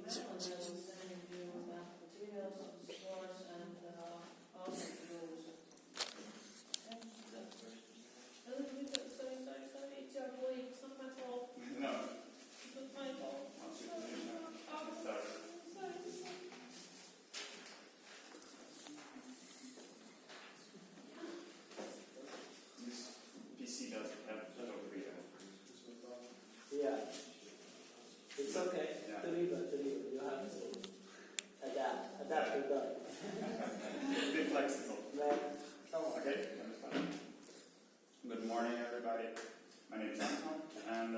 Lapland, I will send you back materials, scores, and also rules. Sorry, it's your colleague, it's not my fault. No. It's not my fault. Sorry. This PC doesn't have Turiba. Yeah. It's okay. Yeah. Turiba, you have to adapt to that. Be flexible. Right. Come on. Okay, understand. Good morning, everybody. My name is Anton, and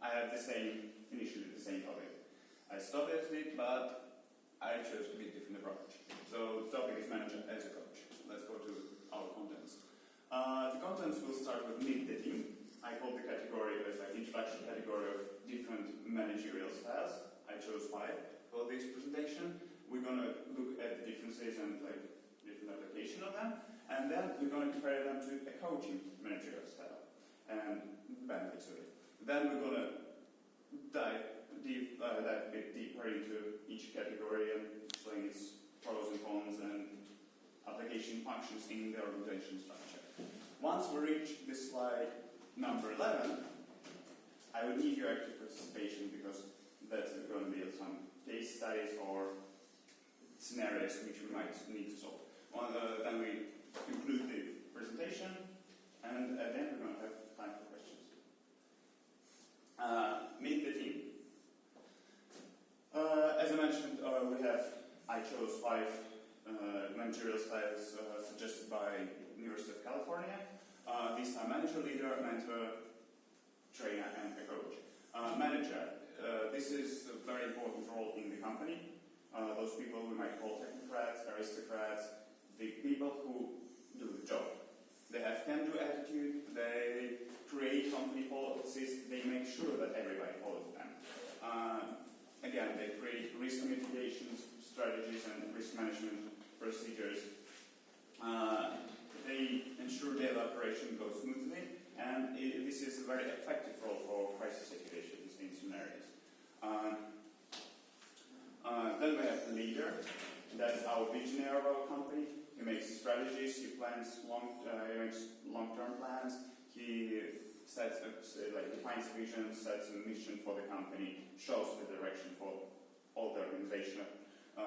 I have initially the same topic. I studied it, but I chose a bit different approach. So the topic is manager as a coach. Let's go to our contents. The contents will start with meet the team. I call the category as like introduction category of different managerial styles. I chose 5 for this presentation. We're going to look at the differences and like different application of them, and then we're going to compare them to a coaching managerial style and benefits of it. Then we're going to dive a bit deeper into each category and explain its pros and cons and application functions in the organization structure. Once we reach this slide number 11, I will need your active participation because that's going to be some case studies or scenarios which we might need to solve. Then we conclude the presentation, and at the end we're going to have time for questions. Meet the team. As I mentioned, I chose 5 managerial styles suggested by University of California. These are manager, leader, mentor, trainer, and a coach. Manager. This is a very important role in the company. Those people we might call technocrats, aristocrats, the people who do the job. They have can-do attitude, they create company policies, they make sure that everybody follows them. Again, they create risk mitigation strategies and risk management procedures. They ensure daily operation goes smoothly, and this is a very effective role for crisis situations in scenarios. Then we have the leader. That's our visionary of our company. He makes strategies. He plans makes long-term plans. He sets defines vision, sets a mission for the company, shows the direction for all the organization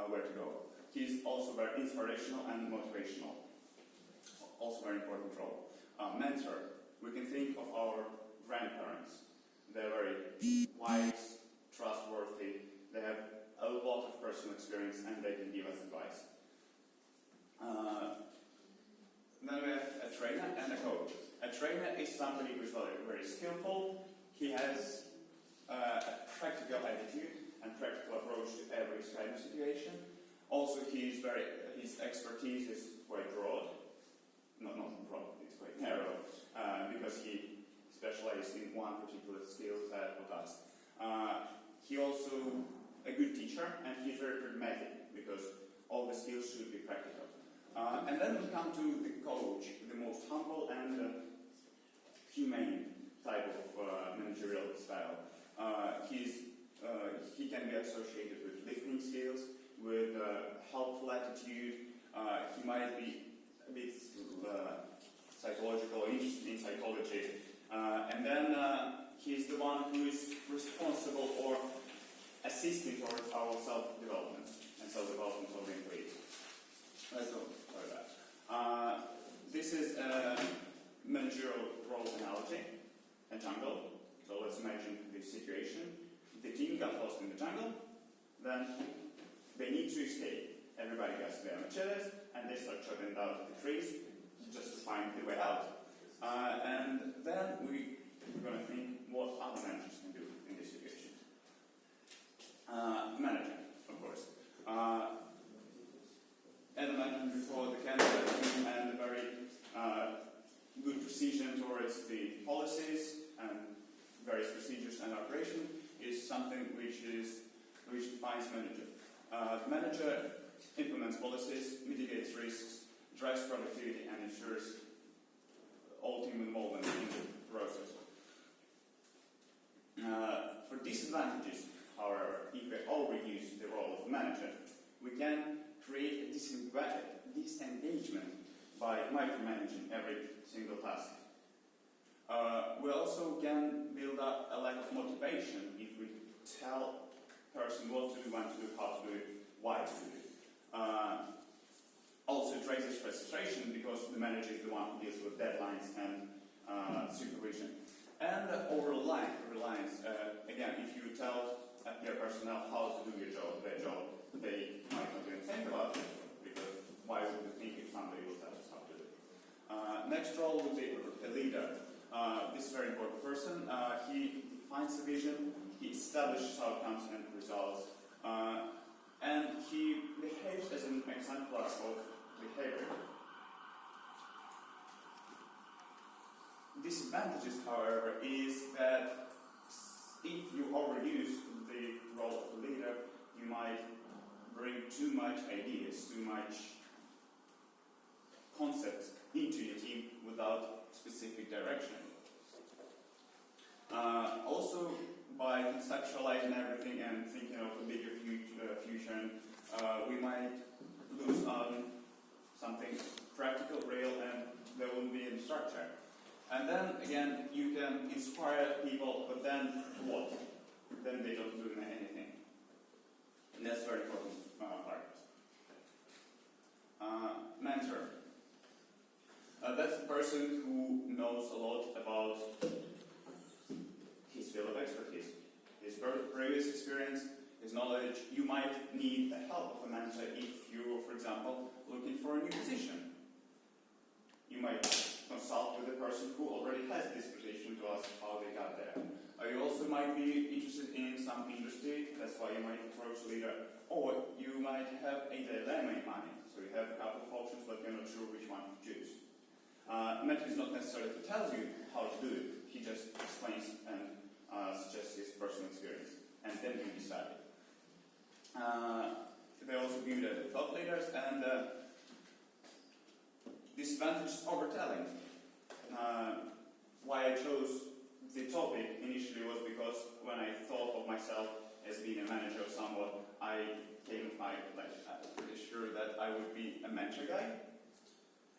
where to go. He's also very inspirational and motivational. Also very important role. Mentor. We can think of our grandparents. They're very wise, trustworthy. They have a lot of personal experience and they can give us advice. Then we have a trainer and a coach. A trainer is somebody who is very skillful. He has a practical attitude and practical approach to every kind of situation. Also, his expertise is quite broad. Not broad, it's quite narrow, because he specializes in one particular skill set or task. He also a good teacher, and he's very pragmatic because all the skills should be practical. And then we come to the coach, the most humble and humane type of managerial style. He can be associated with lifting skills, with helpful attitude. He might be a bit psychological, interested in psychology. And then he's the one who is responsible or assisting towards our self-development and self-development of the employees. Let's go for that. This is a managerial role analogy, a jungle. So let's imagine this situation. The team got lost in the jungle, then they need to escape. Everybody gets their machetes, and they start chopping down the trees just to find the way out. And then we're going to think what other managers can do in this situation. Manager, of course. As I mentioned before, the candidate and the very good precision towards the policies and various procedures and operation is something which defines manager. Manager implements policies, mitigates risks, drives productivity, and ensures all team involvement in the process. For disadvantages however, if we overuse the role of manager, we can create a disengagement by micromanaging every single task. We also can build up a lack of motivation if we tell a person what to do, when to do, how to do it, why to do it. Also it raises frustration because the manager is the one who deals with deadlines and supervision. And reliance. Again, if you tell your personnel how to do their job, they might not even think about it, because why would you think if somebody will tell us how to do it? Next role would be a leader. This is a very important person. He defines the vision, he establishes outcomes and results, and he behaves as an exemplar of behavior. Disadvantages, however, is that if you overuse the role of the leader, you might bring too much ideas, too much concepts into your team without specific direction. Also, by conceptualizing everything and thinking of a bigger future, we might lose on something practical, real, and there won't be any structure. And then, again, you can inspire people, but then what? Then they don't do anything. And that's a very important part. Mentor. That's the person who knows a lot about his field of expertise, his previous experience, his knowledge. You might need the help of a mentor if you're, for example, looking for a new position. You might consult with the person who already has this position to ask how they got there. You also might be interested in some industry, that's why you might approach a leader. Or you might have a dilemma in mind, so you have a couple of options but you're not sure which one to choose. Mentor is not necessarily to tell you how to do it, he just explains and suggests his personal experience, and then you decide. They're also viewed as thought leaders, and disadvantage is overtelling. Why I chose the topic initially was because when I thought of myself as being a manager of someone, I came pretty sure that I would be a mentor guy,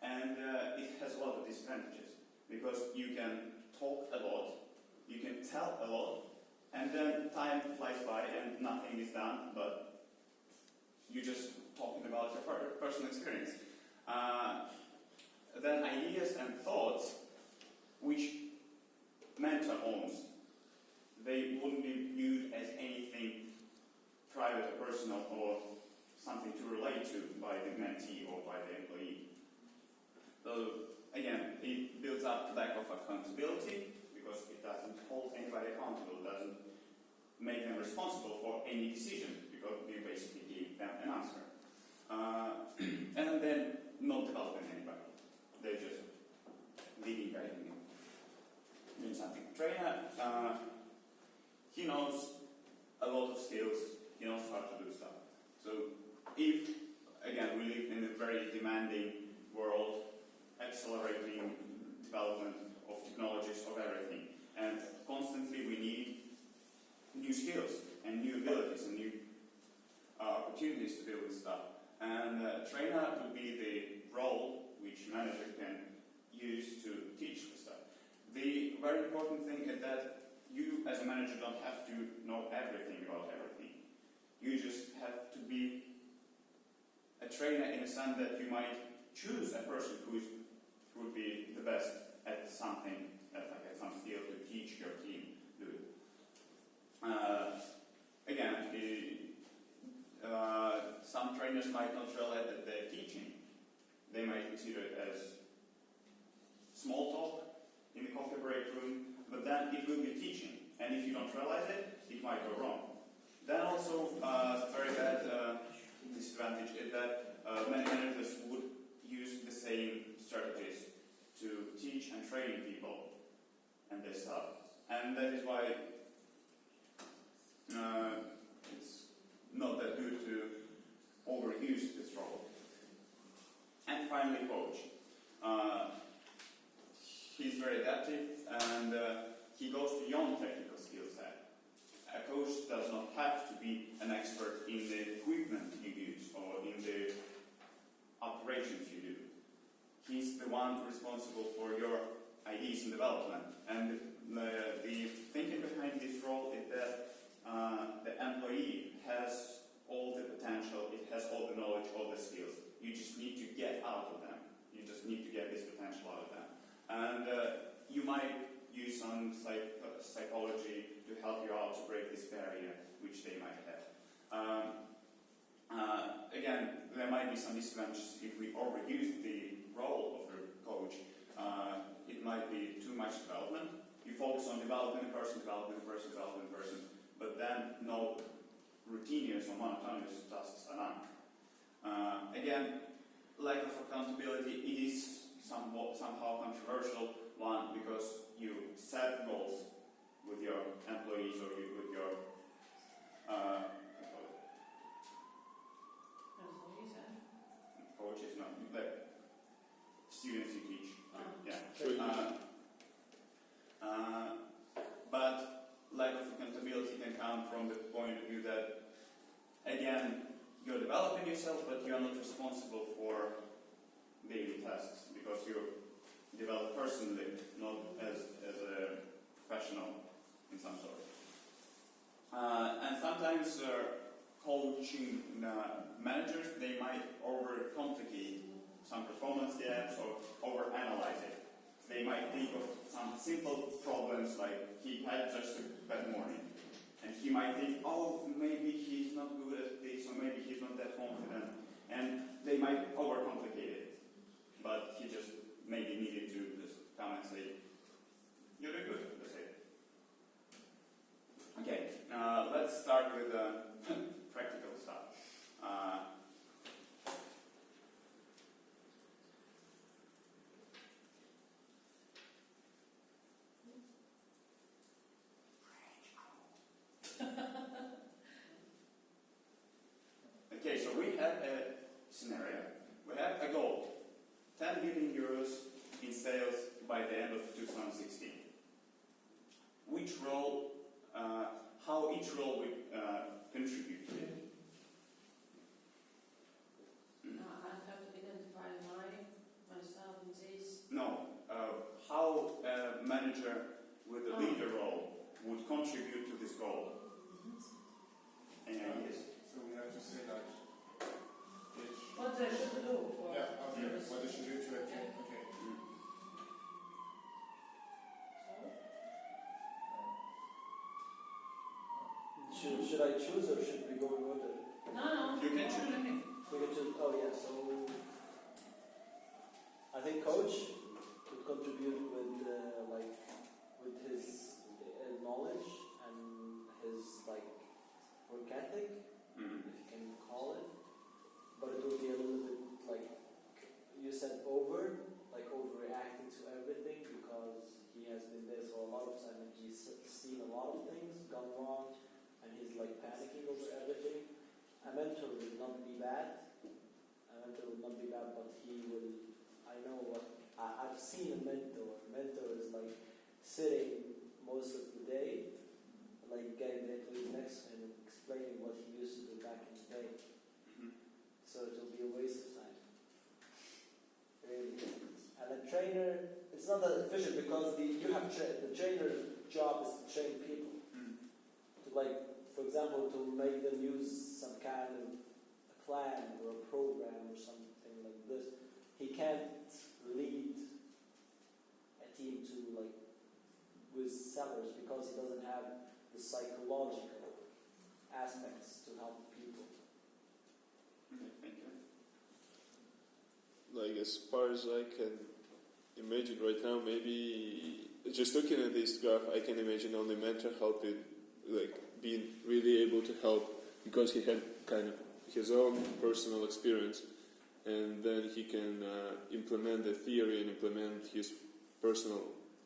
and it has a lot of disadvantages because you can talk a lot, you can tell a lot, and then time flies by and nothing is done, but you're just talking about your personal experience. Then ideas and thoughts which mentor owns, they wouldn't be viewed as anything private or personal or something to relate to by the mentee or by the employee. So again, it builds up lack of accountability because it doesn't hold anybody accountable, it doesn't make them responsible for any decision because you basically gave them an answer. And then not developing anybody. They're just leading, guiding, doing something. Trainer, he knows a lot of skills, he knows how to do stuff. So if, again, we live in a very demanding world, accelerating development of technologies, of everything, and constantly we need new skills and new abilities and new opportunities to build this stuff. And trainer would be the role which manager can use to teach the stuff. The very important thing is that you as a manager don't have to know everything about everything. You just have to be a trainer in the sense that you might choose a person who would be the best at something, at some skill to teach your team do it. Again, some trainers might not realize that they're teaching. They might consider it as small talk in the coffee break room, but then it will be teaching. And if you don't realize it, it might go wrong. Then also, very bad disadvantage is that many managers would use the same strategies to teach and train people and their stuff. And that is why it's not that good to overuse this role. And finally, coach. He's very adaptive and he goes beyond technical skill set. A coach does not have one responsible for your ideas and development. And the thinking behind this role is that the employee has all the potential, it has all the knowledge, all the skills. You just need to get out of them. You just need to get this potential out of them. And you might use some psychology to help you out to break this barrier which they might have. Again, there might be some disadvantages if we overuse the role of the coach. It might be too much development. You focus on developing a person, but then no routinious or monotonous tasks are done. Again, lack of accountability, it is somehow controversial one because you set goals with your employees or with your coaches, no, like students you teach. But lack of accountability can come from the point of view that, again, you're developing yourself, but you're not responsible for daily tasks because you develop personally, not as a professional in some sort. And sometimes coaching managers, they might overcomplicate some performance gaps or overanalyze it. They might think of some simple problems like he had just a bad morning. And he might think, oh, maybe he's not good at this, or maybe he's not that confident. And they might overcomplicate it. But he just maybe needed to just come and say, you're doing good, that's it. Okay, let's start with practical stuff. Okay, so we have a scenario. We have a goal, 10 million euros in sales by the end of 2016. Which role, how each role will contribute to it? I have to identify myself in this. No, how a manager with a leader role would contribute to this goal. Any ideas? So we have to say like What they should do for what they should do to achieve. Okay. Should I choose or should we go in order? No. You can choose anything. We can choose. Oh yeah. So I think coach would contribute with with his knowledge and his work ethic, if you can call it. But it would be a little bit like you said, overreacting to everything because he has been there for a lot of time and he's seen a lot of things gone wrong and he's panicking over everything. A mentor will not be bad. But he will. I know what I've seen a mentor. A mentor is sitting most of the day, getting the employees next to him and explaining what he used to do back in the day. So it will be a waste of time. Really. And a trainer, it's not that efficient because the trainer's job is to train people. To for example, to make them use some kind of a plan or a program or something like this. He can't lead a team to with sellers because he doesn't have the psychological aspects to help people. Thank you. As far as I can imagine right now, maybe just looking at this graph, I can imagine only mentor helping, being really able to help because he had kind of his own personal experience, and then he can implement the theory and implement his personal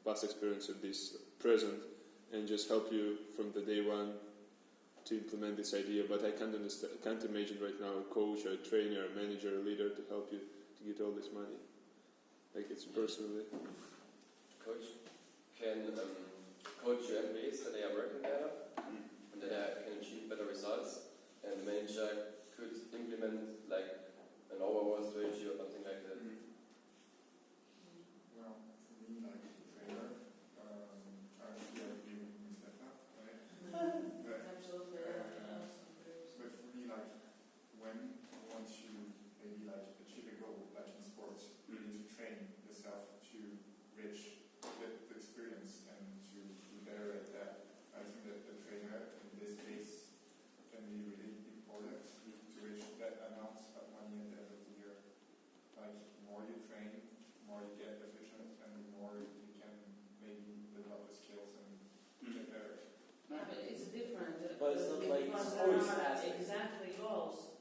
past experience of this present, and just help you from the day one to implement this idea. But I can't imagine right now a coach or a trainer, a manager, a leader to help you to get all this money. It's personally. Coach can coach your employees so they are working better and that they can achieve better results, and the manager could implement an overall strategy or something like that.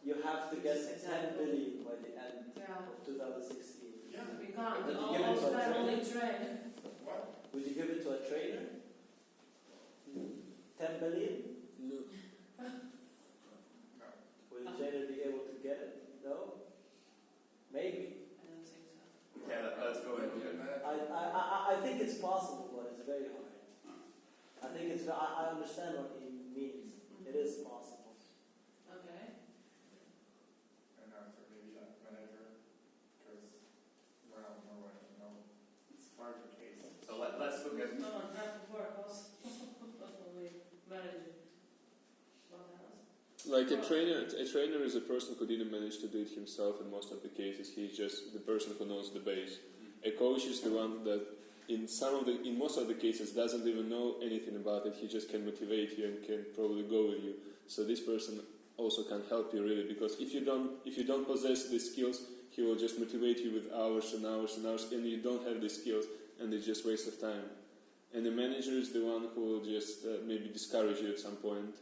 you have to get Just 10 billion by the end Yeah. of 2016. Yeah. We can't But you all give it to a spend trainer. only train. What? Would you give it to a trainer? 10 billion? No. No. Will the trainer be able to get it? No? Maybe. I don't think so. Okay, let's go into it. I think it's possible, but it's very hard. I think it's. I understand what he means. It is possible. Okay. And after maybe a manager, because, well, no one, it's hard to case. So let's look at. No one have to work also. Only managing. What else? Like a trainer is a person who didn't manage to do it himself in most of the cases. He's just the person who knows the base. A coach is the one that, in most of the cases, doesn't even know anything about it. He just can motivate you and can probably go with you. So this person also can help you really, because if you don't possess these skills, he will just motivate you with hours and hours and hours, and you don't have the skills, and it's just waste of time. And the manager is the one who will just maybe discourage you at some point.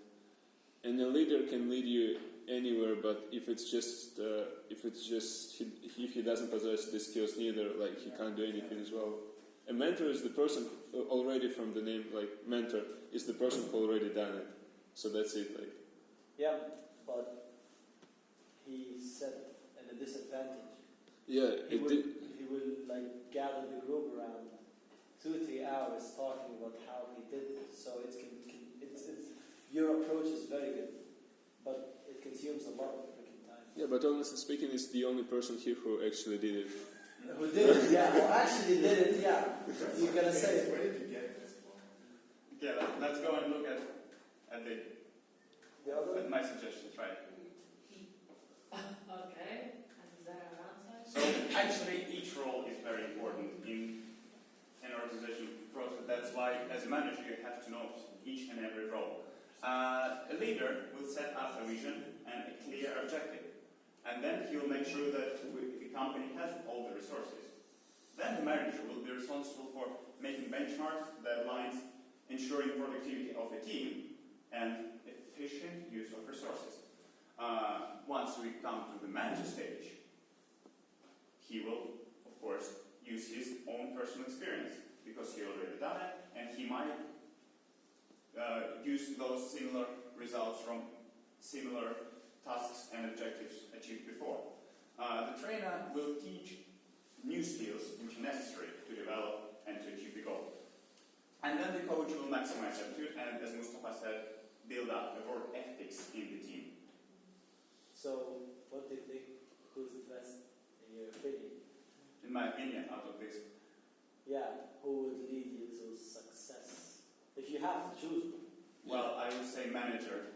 And the leader can lead you anywhere, but if he doesn't possess the skills neither, like he can't do anything as well. A mentor is the person who already, from the name like mentor, is the person who already done it. So that's it. Like Yeah, but he set at a disadvantage. yeah, He will like gather the group around 2-3 hours talking about how he did this. So it's your approach is very good, but it consumes a lot of freaking time. Yeah, but honestly speaking, it's the only person here who actually did it. Who did it? Yeah, who actually did it? Yeah, you're gonna say. Where did you get this from? Okay, let's go and look at The other? my suggestions, right? Okay. And is there an answer? So actually, each role is very important in an organization process. That's why, as a manager, you have to know each and every role. A leader will set up a vision and a clear objective, and then he will make sure that the company has all the resources. Then the manager will be responsible for making benchmarks, deadlines, ensuring productivity of the team, and efficient use of resources. Once we come to the manager stage, he will, of course, use his own personal experience because he already done it, and he might use those similar results from similar tasks and objectives achieved before. The trainer will teach new skills which are necessary to develop and to achieve the goal. And then the coach will maximize attitude and, as Mustafa said, build up a work ethics in the team. So, what do you think? Who's the best in your opinion? In my opinion, out of this, Yeah, who would lead you to success? If you have to choose one. well, I would say manager.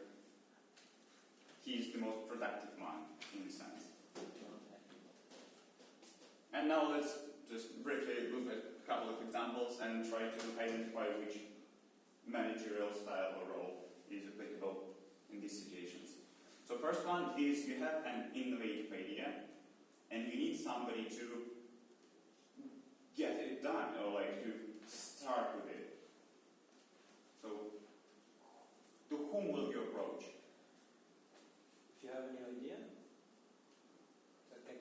He's the most productive one in a sense. Okay. And now let's just briefly look at a couple of examples and try to identify which managerial style or role is applicable in these situations. So first one is you have an innovative idea and you need somebody to get it done or like to start with it. So to whom will you approach? If you have any idea,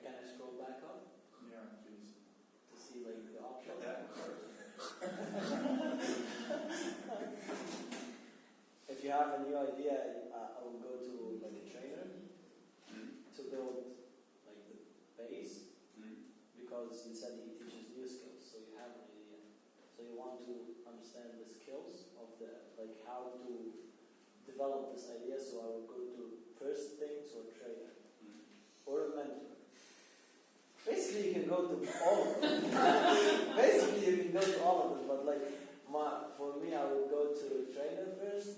can I scroll back up Yeah, please. to see like the options? If you have a new idea, I will go to like a trainer to build like the base, because you said he teaches new skills, so you have an idea. So you want to understand the skills of the like how to develop this idea. So I will go to first things or trainer or a mentor. Basically, you can go to all of them. Basically, you can go to all of them, but like for me, I would go to a trainer first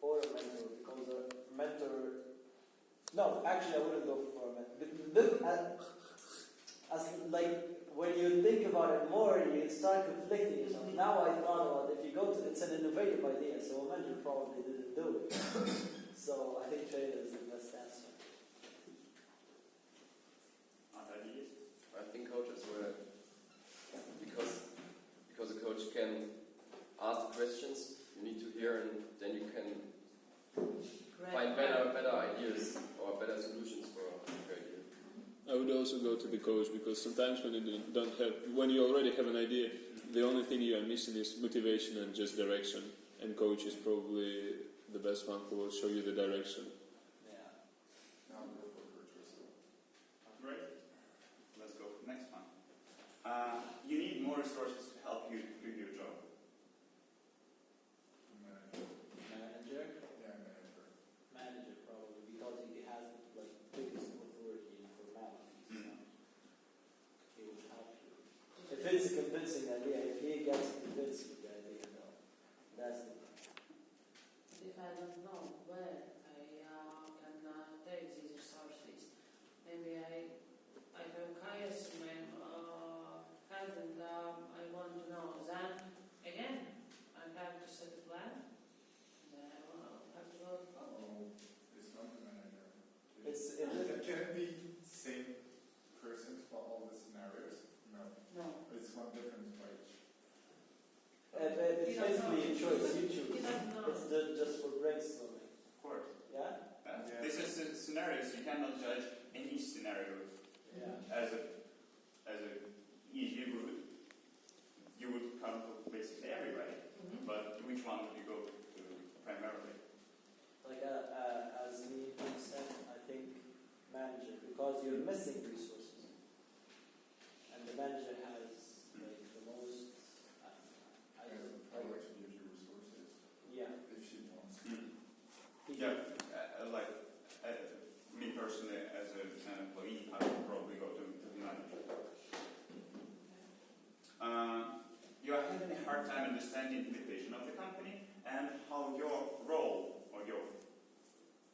or a mentor, because a mentor. No, actually, I wouldn't go for a mentor. Look at as like when you think about it more, you start conflicting yourself. Now I thought about it, if you go to, it's an innovative idea, so a mentor probably didn't do it. So I think trainer is the best answer. I think coaches were because a coach can ask questions, you need to hear, and then you can find better ideas or better solutions also go to the coach, because sometimes when when you already have an idea, the only thing you are missing is motivation and just direction. And coach is probably the best one who will show you the direction. Yeah. Now go for coach. Great. Let's go for the next one. You need more resources to help you do your job. Manager. Manager? Yeah, manager. Manager probably, because he has like biggest authority in formalities. Mm. He will help you. If it's a convincing idea, if he gets convinced with the idea, though, that's the thing. If I don't know where I can take these resources, maybe I have a chaos in my head and I want to know. Then again, I have to set a plan. Then I will have to go. Oh, it's not the manager. Can Can it be same person for all the scenarios? No. No. It's one different page. It's basically a choice you choose. He doesn't know. It's just for brainstorming. Of course. Yeah? Yeah. This is a scenario, so you cannot judge any scenario Yeah. as a easy route. You would come to basically everybody, Mhm. but which one would you go to primarily? Like as me said, I think manager, because you're missing resources, and the manager has like the most. I Has the power to use your resources yeah. if she wants. He Yeah, me personally, as an employee, I would probably go to the manager. You are having a hard time understanding the vision of the company and how your role or your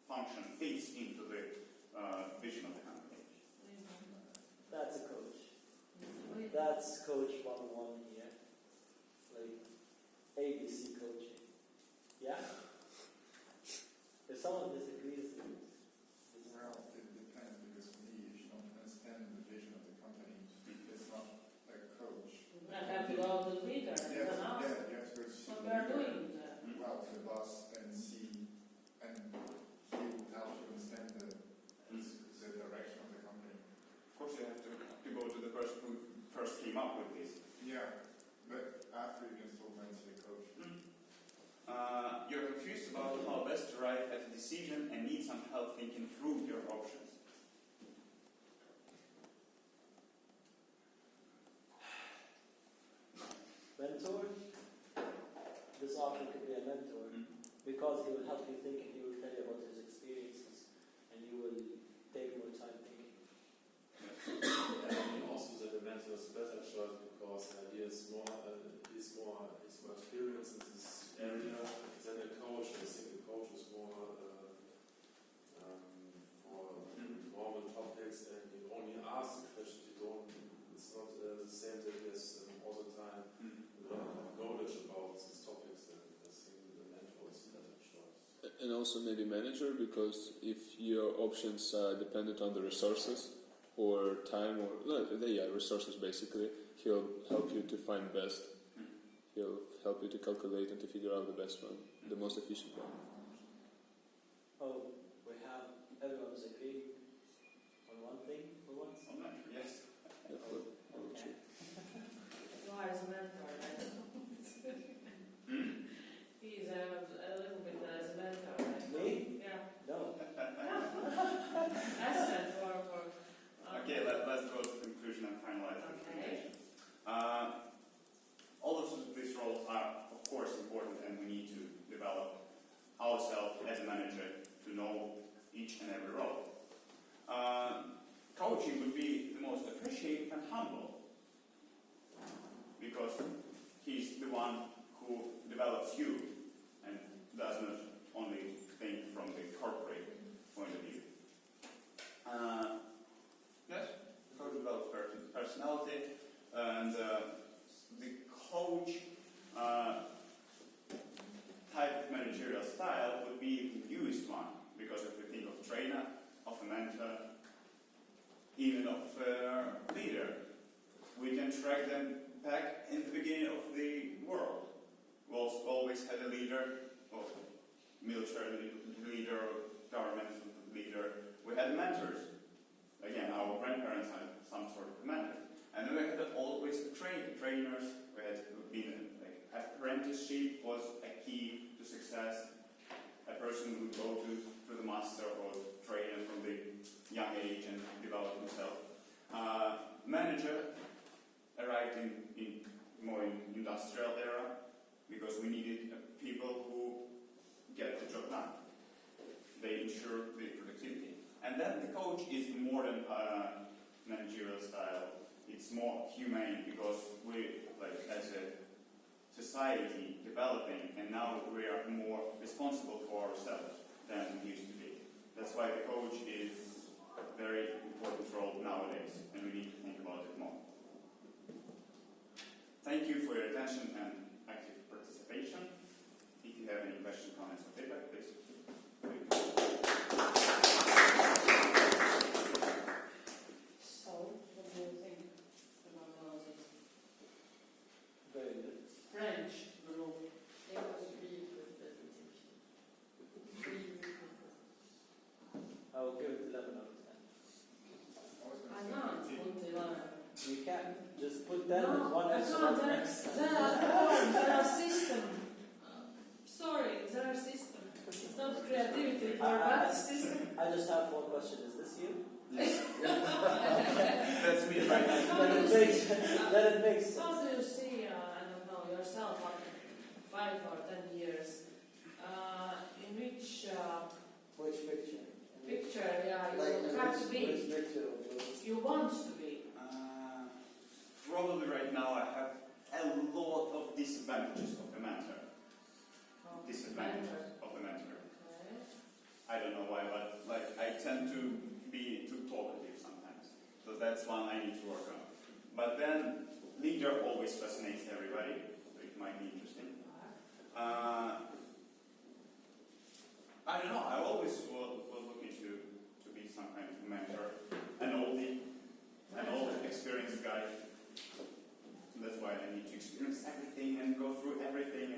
function fits into the vision of the company. That's a coach. Wait. That's coach 101 here. Like ABC coaching. Yeah? If someone disagrees, Well, it depends, because for me, if you don't understand the vision of the company, it's not a coach. I have to go to the leader and Yes, then ask yeah, you have to go see what the we are leader. doing. Well, to the boss and see, and he will help you understand the direction of the company. Of course, you have to go to the person who first came up with this. Yeah, but after you can still went to the coach. You're confused about how best to arrive at a decision and need some help thinking through your options. mentor, this author could be a mentor because he will help you think and he will tell you about his experiences and you will take more time thinking. And also that the mentor is a better choice because he is more experienced in this area than a coach. I think a coach is more for normal topics and you only ask the question. It's not the same that he has all the time knowledge about these topics, and I think the mentor is a better choice. And also maybe manager, because if your options are dependent on the resources or time or resources basically, he'll help you to find best. He'll help you to calculate and to figure out the best one, the most efficient one. Oh, we have everyone's agreeing on one thing for once? I'm not sure, yes. Okay. Why is a mentor? Right? He's a little bit as a mentor. Right? Me? Yeah. No. I said for Okay, let's go to the conclusion and finalize the Okay. presentation. All of these roles are, of course, important, and we need to develop ourselves as a manager to know each and every role. Coaching would be the most appreciative and humble, because he's the one who develops you and does not only think from the corporate point of view. Yes, coach develops personality, and the coach type of managerial style would be the newest one, because if we think of trainer, of a mentor, even of a leader, we can track them back in the beginning of the world. We also always had a And then we had always trainers. We had been like apprenticeship was a key to success. A person would go to the master or trainer from the young age and develop himself. Manager arrived in more in industrial era because we needed people who get the job done. They ensure the productivity. And then the coach is more than managerial style. It's more humane because we, like as a society, developing, and now we are more responsible for ourselves than we used to be. That's why the coach is a very important role nowadays, and we need to think about it more. Thank you for your attention and active participation. If you have any questions, comments, or feedback, please. So, what do you think about all this? Very good. French group. It was really good presentation. Really good. I will give it 11 out of 10. I can't put 11. You can just put 10 No, and one I extra can't. next time. There are forms, there are system. Sorry, there are system. It's not creativity for bad system. I just have one question. Is this you? Yes. That's me right now. Then it makes sense. How do you see, I don't know, yourself after 5 or 10 years? In which Which picture? picture, yeah, you Like, have to be, which picture of yours? you want to be? Probably right now I have a lot of disadvantages of the mentor. Disadvantages of the mentor. Okay. I don't know why, but like I tend to be too talkative sometimes. So that's one I need to work on. But then leader always fascinates everybody, so it might be interesting. I don't know, I always was looking to be some kind of mentor, an old experienced guy. So that's why I need to experience everything and go through everything